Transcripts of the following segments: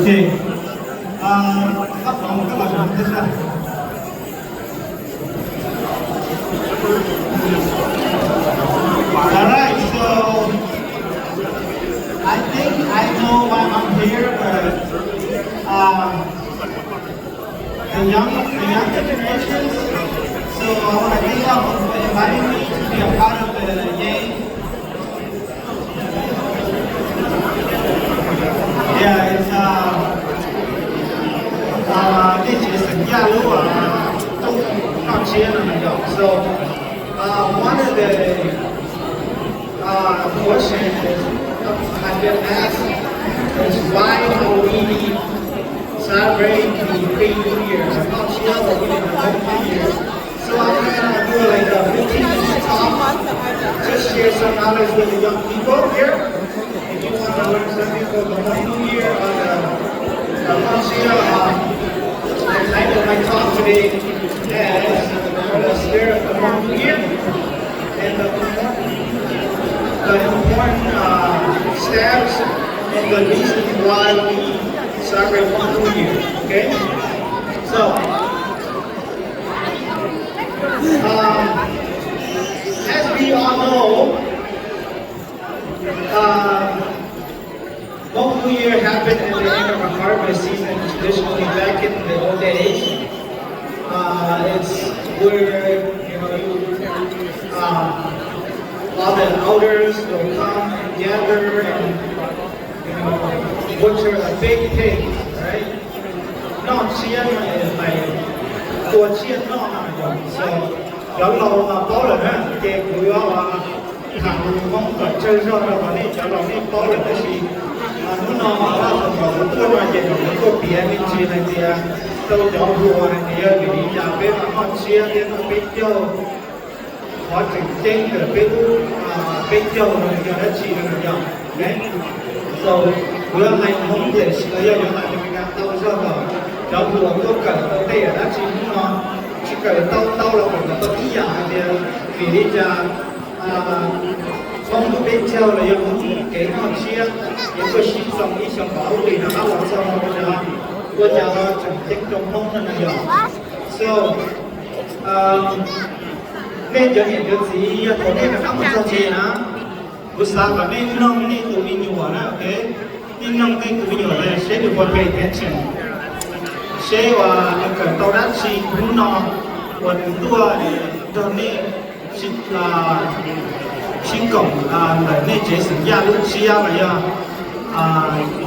Okay. Các bạn làm thế nào? Alright, so I think I know why I'm here, but the young generations. So I want to thank you for inviting me to be a part of the game. Yeah, it's so one of the questions I've been asked is why do we celebrate the New Year? So I'm gonna do like a 15-minute talk, just share some knowledge with the young people here. If you want to learn something for the New Year or the title of my talk today is the spirit of the New Year and the important steps and the reasons why we celebrate one New Year. Okay? So, as we all know, Home New Year happened at the end of a harvest season, traditionally back in the old days. It's where all the elders will come and gather and butcher a big pig, right? Not chiên is like tua chiên not so. Cháu lâu mà bao lần á, thì cứ thằng không phải chơi rồi đâu mà đi cháu lâu đi bao lần cái gì. Nó mà là thằng tôi mà chỉ nó có bia mình chỉ là gì à, tôi cháu rùa này thì vì đi nhà bên mà con chia thì nó biết tiêu, họ chỉ tên cái biết tiêu nó cho nó chỉ là được không, đấy. Rồi bữa nay không để sửa giờ nhưng mà mình đang tao cho vào cháu rùa tôi cần tôi đây là đã chỉ nó chỉ cần tao là một cái ý dạng thì vì đi ra không có biết theo là yêu muốn cái họ chia những cái sinh sống ý sống bảo vì nó làm sao mà bây giờ chẳng thích trong không là nhiều so nên cho hiện cái gì có thể là không sao gì nữa buổi sáng và nên nông nên tụi mình nhiều nữa ok nên nông cái tụi nhiều là sẽ được quan pay attention sẽ và cái tàu đắt gì cũng nó còn tua cho nên xin là xin cộng là nên chế sử gia lúc xia mà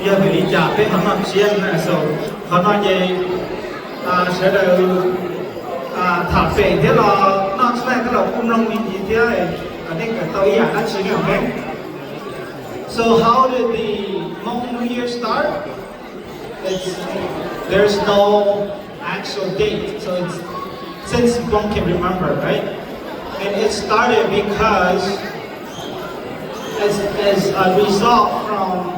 giờ phải đi trả cái họ nói xia này rồi họ nói gì sẽ được thả về thế là nó sẽ cái đầu cung long mình gì thế này nên cái tàu nhà đã chỉ được đấy. So how did the Hmong New Year start? There's no actual date, so it's since one can remember, right? And it started because as a result from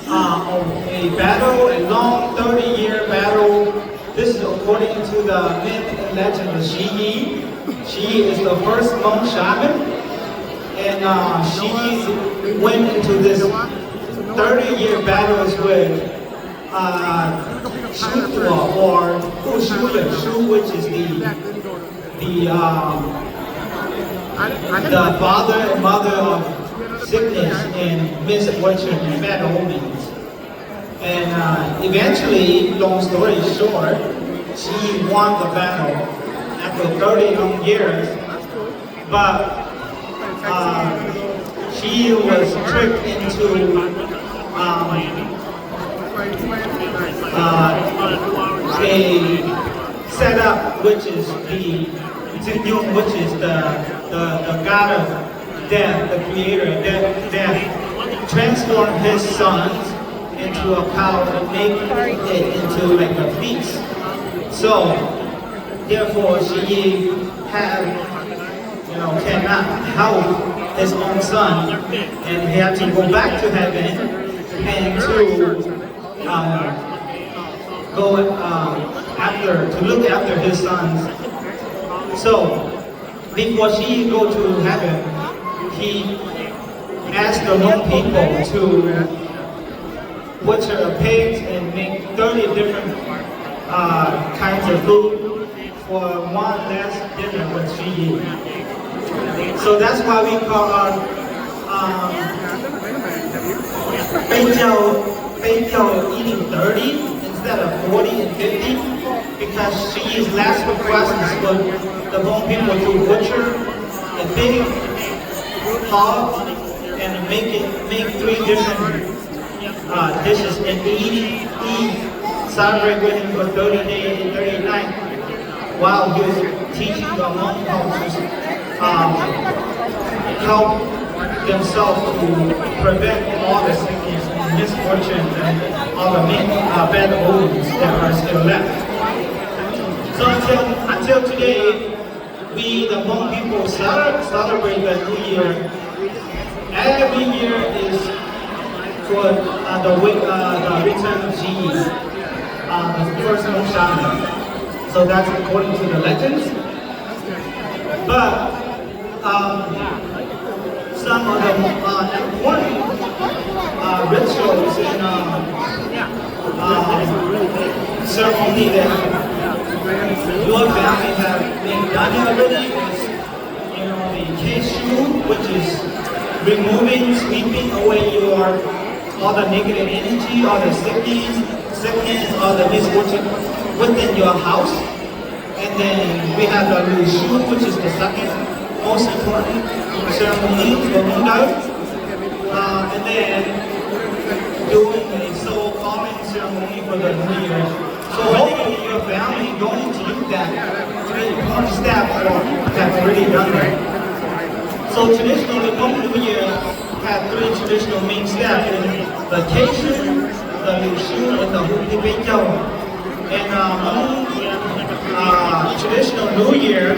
a battle, a long 30-year battle. This is according to the myth and legend of xyoo. Xyoo is the first Hmong shaman, and xyoo went into this 30-year battles with Shutua or Shu, which is the father and mother of sickness and misfortune and bad omens. And eventually, long story short, she won the battle after 30 long years. But she was tricked into a setup, which is xyoo, which is the god of death, the creator of death, transformed his sons into a cow and make it into like a feast. So, therefore, she had cannot help his own son, and he had to go back to heaven and to to look after his sons. So before she go to heaven, he asked the Hmong people to butcher pigs and make 30 different kinds of food for one last dinner with xyoo. So that's why we call our Beijiao eating 30 instead of 40 and 50, because xyoo's last request is for the Hmong people to butcher a big hog and make 3 different dishes and celebrate with him for 30 days and 30 nights while he was teaching the Hmong cultures help themselves to prevent all the sickness and misfortune and all the bad omens that are still left. So until today, we the Hmong people celebrate the New Year. Every year is for the return of Jesus, the first of Shana. So that's according to the legends. But some of the important rituals and ceremony that your family have done already is, the xyoo, which is removing, sweeping away all the negative energy, all the sickness, all the misfortune within your house. And then we have the xyoo, which is the second most important ceremony for Hmong. And then doing a soul calming ceremony for the New Year. So hopefully your family going to do that. 3 important steps have already done that. So traditionally, the Hmong New Year had 3 traditional main steps: the xyoo, the xyoo, and the Hu Beijiao. And Hmong traditional New Year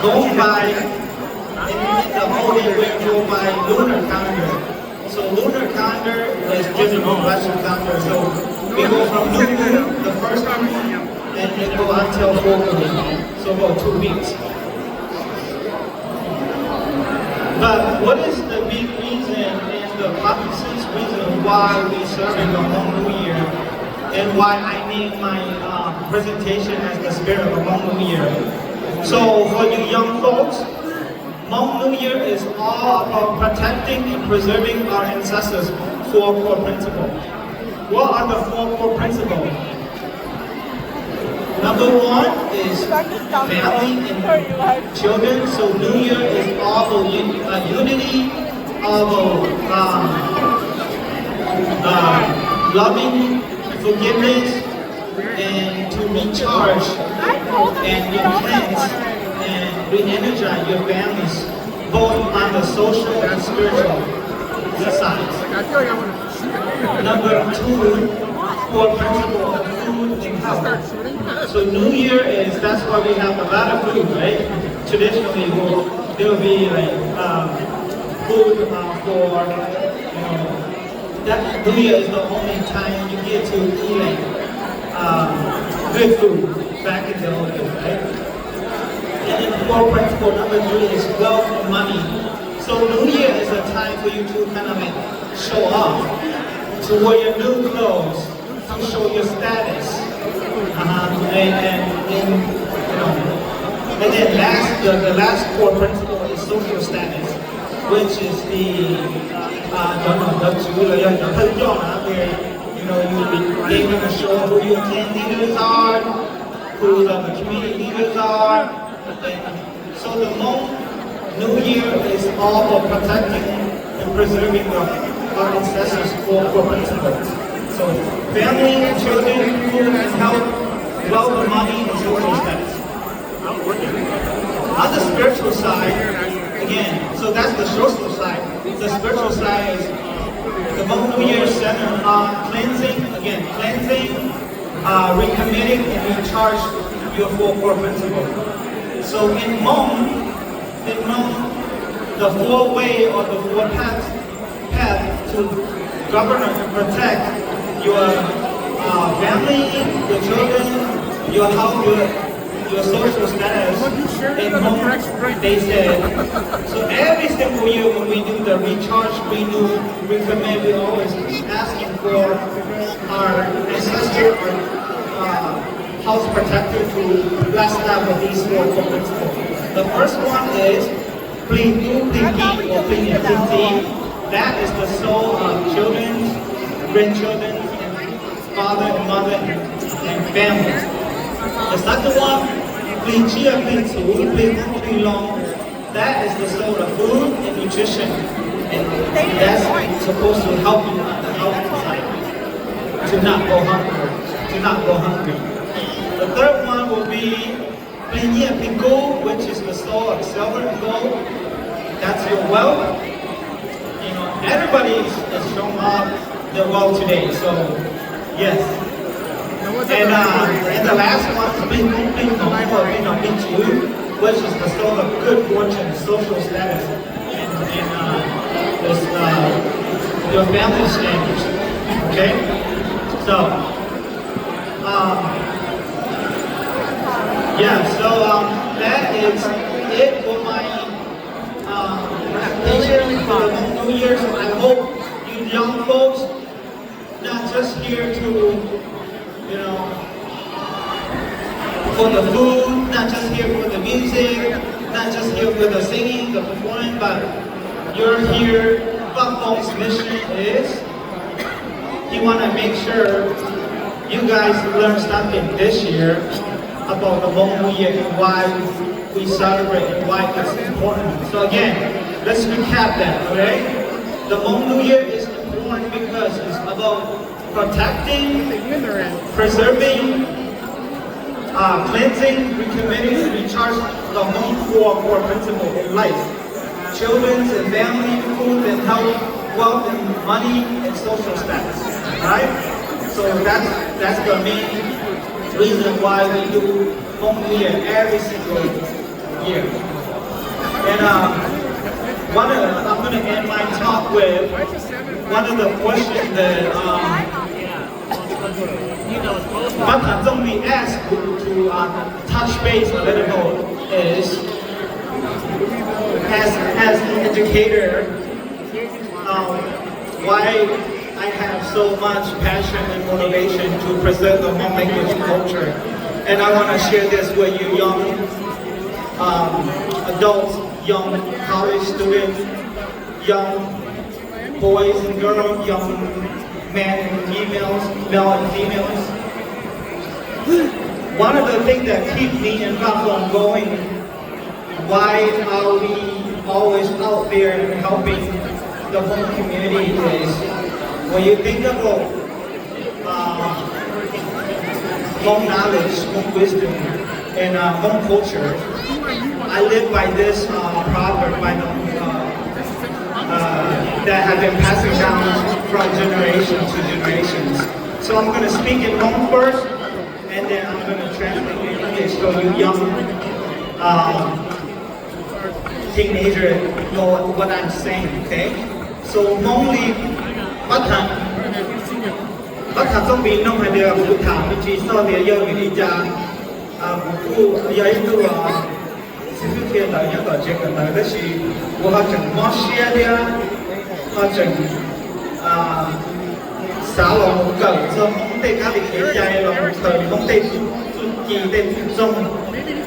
going by in the holy way go by lunar calendar. So lunar calendar is different from Western calendar. So we go from new moon, the first moon, and it go until full moon. So about 2 weeks. But what is the big reason and the common-sense reason why we celebrate the Hmong New Year, and why I named my presentation as the Spirit of Hmong New Year? So for you young folks, Hmong New Year is all about protecting and preserving our ancestors' 4 core principles. What are the 4 core principles? Number 1 is family and children. So New Year is all about unity, all about loving, forgiveness, and to recharge and replenish and re-energize your families, both on the social and spiritual sides. Number 2, core principle of food and health. So New Year is, that's why we have a lot of food, right? Traditionally, there will be like food for, that New Year is the only time you get to eat good food back in the old days, right? And then core principle number 3 is wealth and money. So New Year is a time for you to kind of like show off, to wear your new clothes, to show your status, and then the last core principle is social status, which is the where you'll be able to show who your clan leaders are, who the community leaders are. And so the Hmong New Year is all about protecting and preserving our ancestors' 4 core principles. So family and children, food and health, wealth and money, and social status. On the spiritual side, again, so that's the social side. The spiritual side is the Hmong New Year centered on cleansing, recommitting and recharge your four core principles. So in Hmong, the four way or the four path to govern and protect your family, your children, your house, your social status. In Hmong, they said, so every single year when we do the recharge, renew, recommit, we always asking for our ancestor, our house protector to bless that with these four core principles. The first one is Pli Tu, Pli Ki, or Pli Nia, Pli Ti. That is the soul of children, grandchildren, and father and mother and families. The second one, Pli Chia, Pli Tu, Pli Tu, Pli Long. That is the soul of food and nutrition. And that's supposed to help you on the health side. To not go hungry. The third one will be Pli Nia, Pli Go, which is the soul of silver and gold. That's your wealth. You know, everybody is showing off their wealth today, so yes. And the last one is Pli Nong, Pli Nong, or Pli Nong, Pli Chu, which is the soul of good fortune, social status, and your family standards. Okay? So, that is it for my presentation for the Hmong New Year. So I hope you young folks not just here to, you know, for the food, not just here for the music, not just here for the singing, the performing, but you're here. Buffalo's mission is he want to make sure you guys learn something this year about the Hmong New Year and why we celebrate and why it's important. So again, let's recap that, okay? The Hmong New Year is important because it's about protecting, preserving, cleansing, recommitting, and recharge the Hmong four core principles in life. Children and family, food and health, wealth and money, and social status, right? So that's the main reason why we do Hmong New Year every single year. And I'm going to end my talk with one of the questions that Madam Zongli asked to touch base a little is, as an educator, why I have so much passion and motivation to preserve the Hmong language and culture. And I want to share this with you young adults, young college students, young boys and girls, young men and females, male and females. One of the things that keep me and Buffalo going, why are we always out there and helping the Hmong community is, when you think about Hmong knowledge, Hmong wisdom, and Hmong culture, I live by this proverb by that have been passing down from generation to generations. So I'm going to speak in Hmong first, and then I'm going to translate in English so you young teenager know what I'm saying, okay? So Hmong Bắt thằng trong biển nông hay đều phụ thảo vị trí so với yêu người đi cha phụ yêu tu sự kiện là những cái chuyện là đó là của họ chẳng mất xe đi họ chẳng xã hội một cỡ cho Hmong tây các vị trai là một thời Hmong tây tuân chi tây tuân sông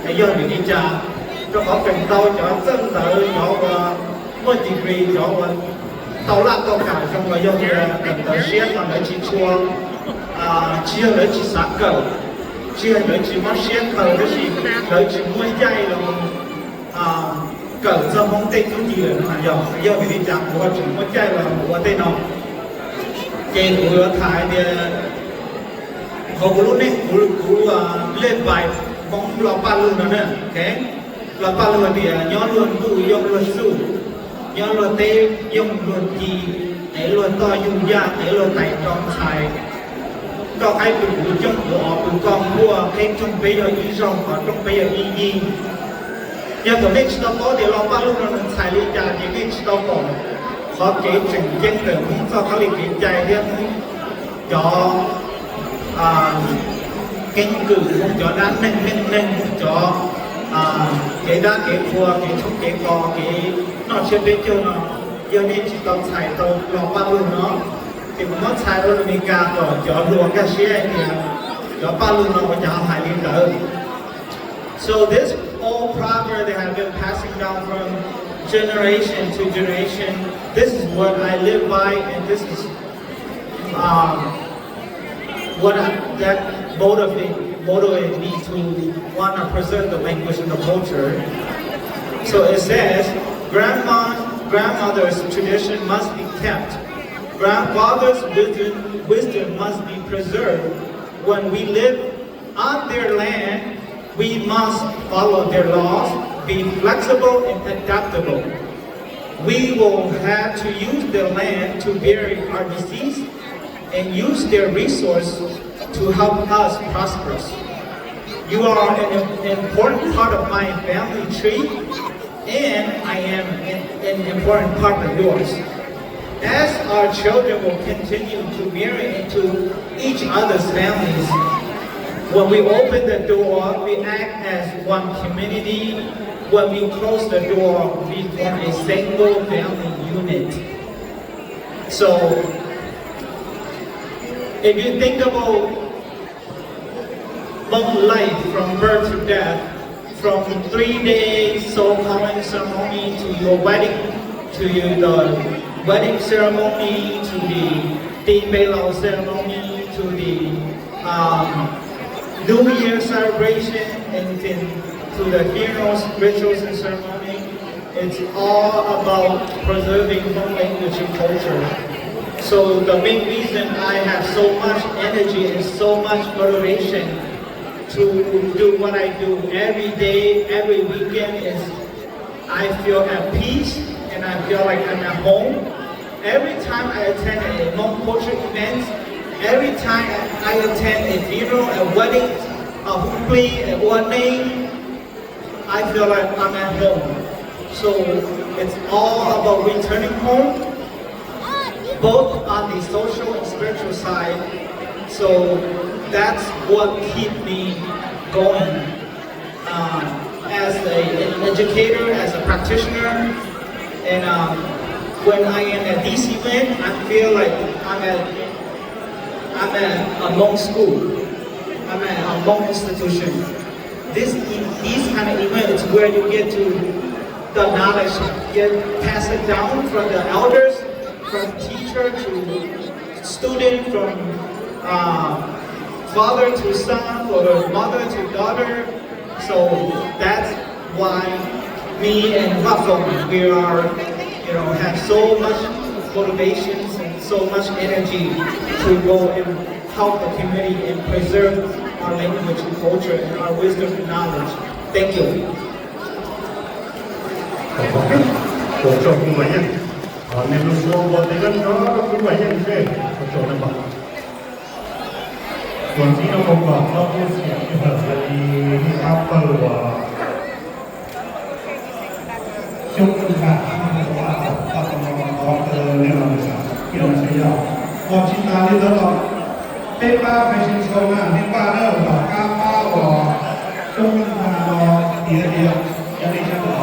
hay yêu người đi cha cho họ chẳng đau cho chân đỡ nhỏ và một degree nhỏ và tàu lạ tàu cả trong người dân cần tới xe còn lấy chỉ chua chia lấy chỉ sáng cầu chia lấy chỉ mất xe cầu lấy chỉ mua chay là cầu cho Hmong tây cũng gì là giờ giờ mình đi chạm của chỉ mua chay là của tây nọ cái của Thái thì họ cũng nên cũng lên bài Hmong lo ba luôn nữa nè, okay lo ba luôn thì nhớ luôn tu yong luôn su nhớ luôn tê yong luôn gì để luôn to dùng da để luôn tay trong xài 到海不不中国不讲我喺中北有医生和中北有意义。要同你知道宝的老板路上能彩礼家庭你知道宝，เขาเก๋整间的工作เขาเลยเก๋ใจเรื่องcho kinh cử cho đá nâng cho cái đá cái cua cái trúc cái cò cái nó chưa biết chưa nó giờ này chỉ cần xài tàu lò ba luôn nó thì nó xài ở America rồi cho luồng cái xe thì cho ba luôn nó cho hai đi tới. So this old proverb they have been passing down from generation to generation. This is what I live by, and this is that motivated me to want to preserve the language and the culture. So it says, grandmother's tradition must be kept. Grandfather's wisdom must be preserved. When we live on their land, we must follow their laws, be flexible and adaptable. We will have to use their land to bury our deceased and use their resources to help us prosper. You are an important part of my family tree, and I am an important part of yours. As our children will continue to marry into each other's families, when we open the door, we act as one community. When we close the door, we form a single family unit. So, if you think about Hmong life from birth to death, from 3 days soul-calling ceremony to your wedding, to the wedding ceremony, to the Tin Bei Lao ceremony, to the New Year celebration, and then to the funerals, rituals, and ceremony, it's all about preserving Hmong language and culture. So the main reason I have so much energy and so much motivation to do what I do every day, every weekend is I feel at peace and I feel like I'm at home. Every time I attend a Hmong culture event, every time I attend a funeral, a wedding, a hupli, a wedding, I feel like I'm at home. So it's all about returning home, both on the social and spiritual side. So that's what keeps me going as an educator, as a practitioner. And when I am at this event, I feel like I'm at a Hmong school. I'm at a Hmong institution. These kind of events where you get to the knowledge get passed down from the elders, from teacher to student, from father to son, or mother to daughter. So that's why me and UYFO, we are, have so much motivations and so much energy to go and help the community and preserve our language and culture and our wisdom and knowledge. Thank you. 非巴培训车呢，非巴热老嘎巴我中我叠要那些不好。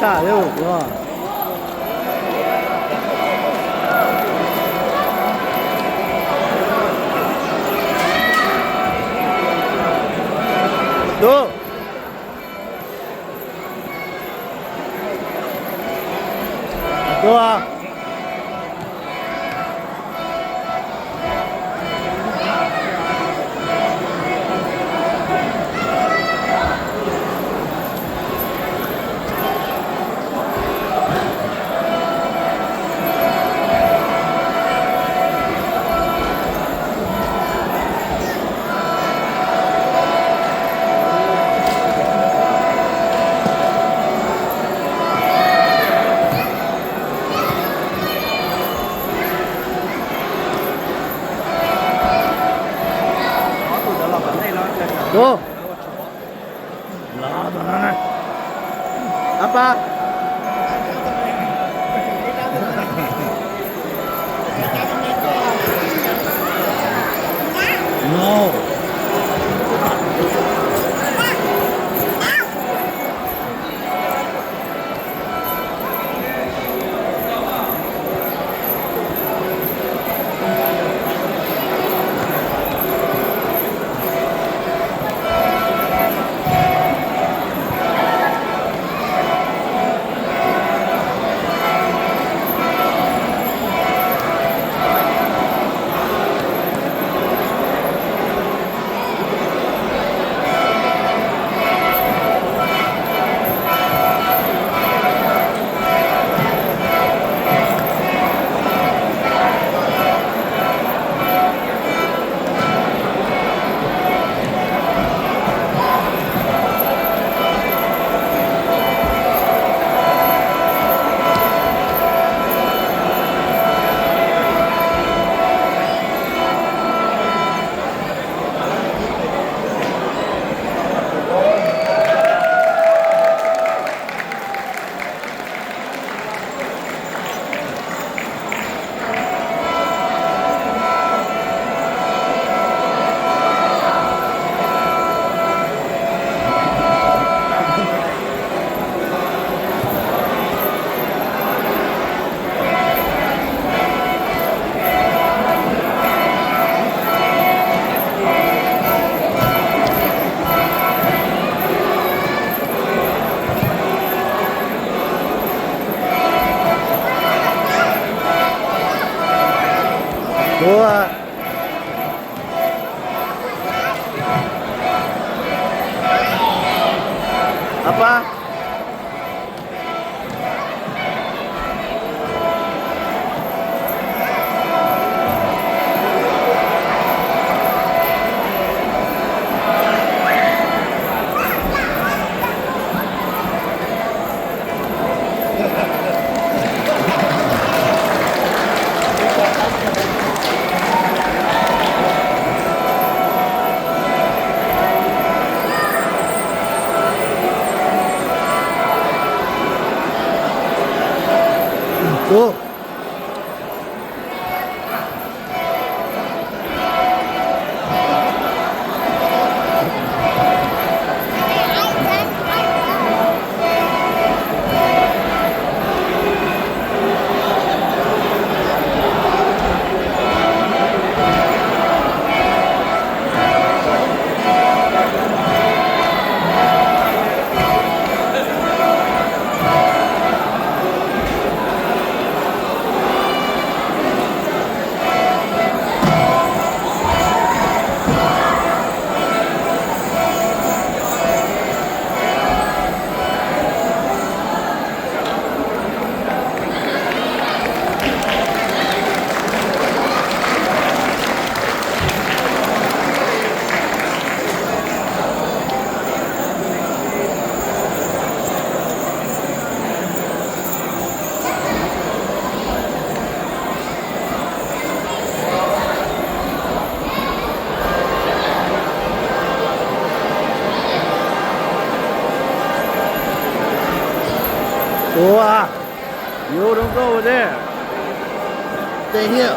差六个。走。走啊！走，拉到那儿，阿爸。No。走啊！阿爸。走。Wow, you don't go over there. Stay here.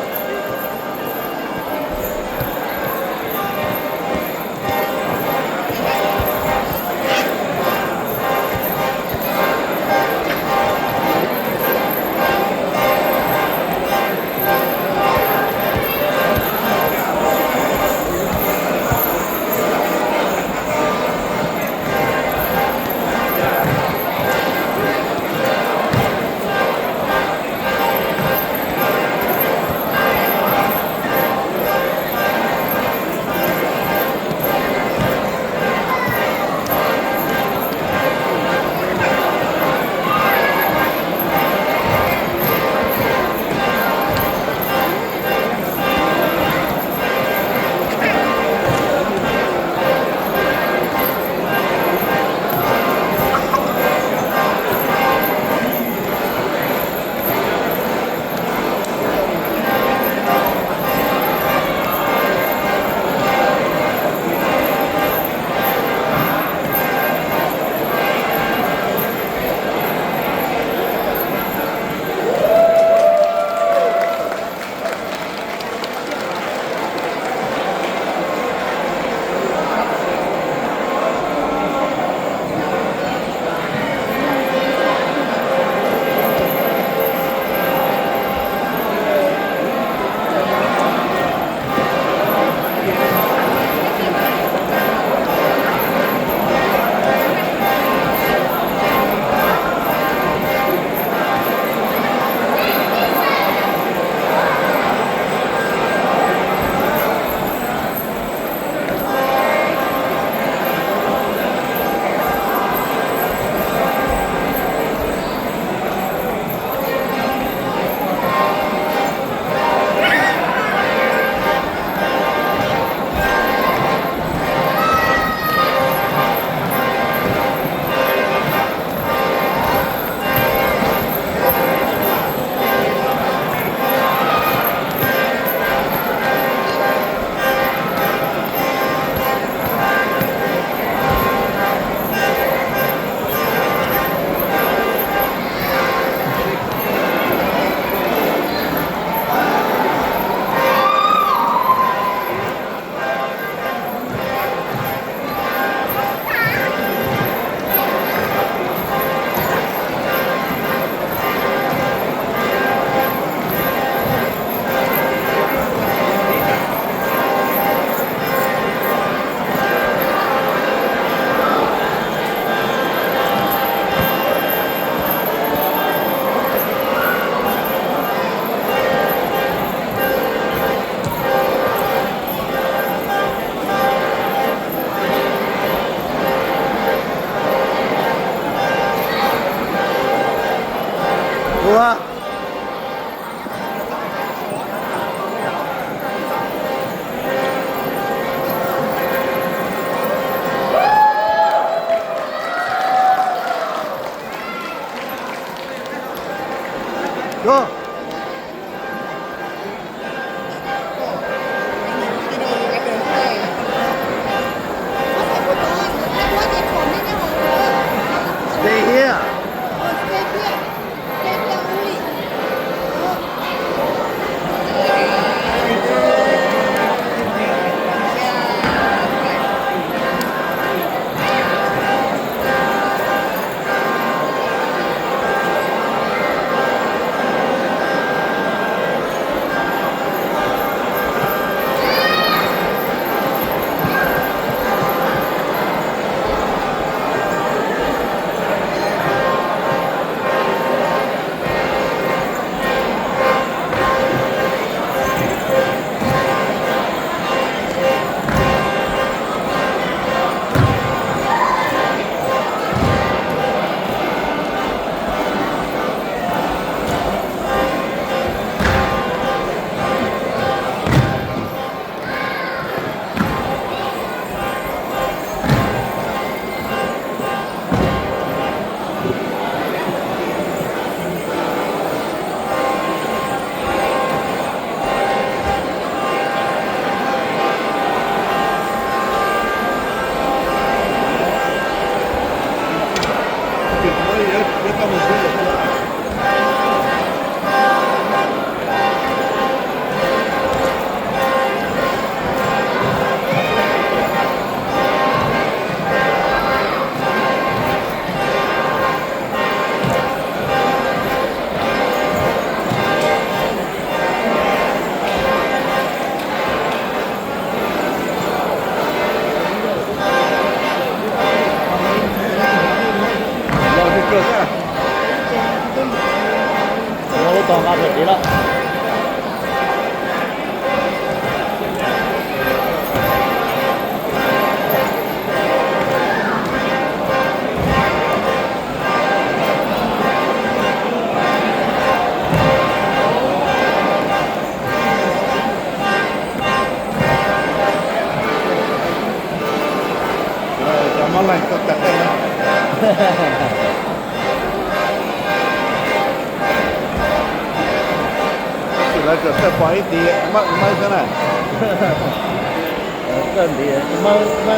那个再宽一点，慢慢上来。更低，慢慢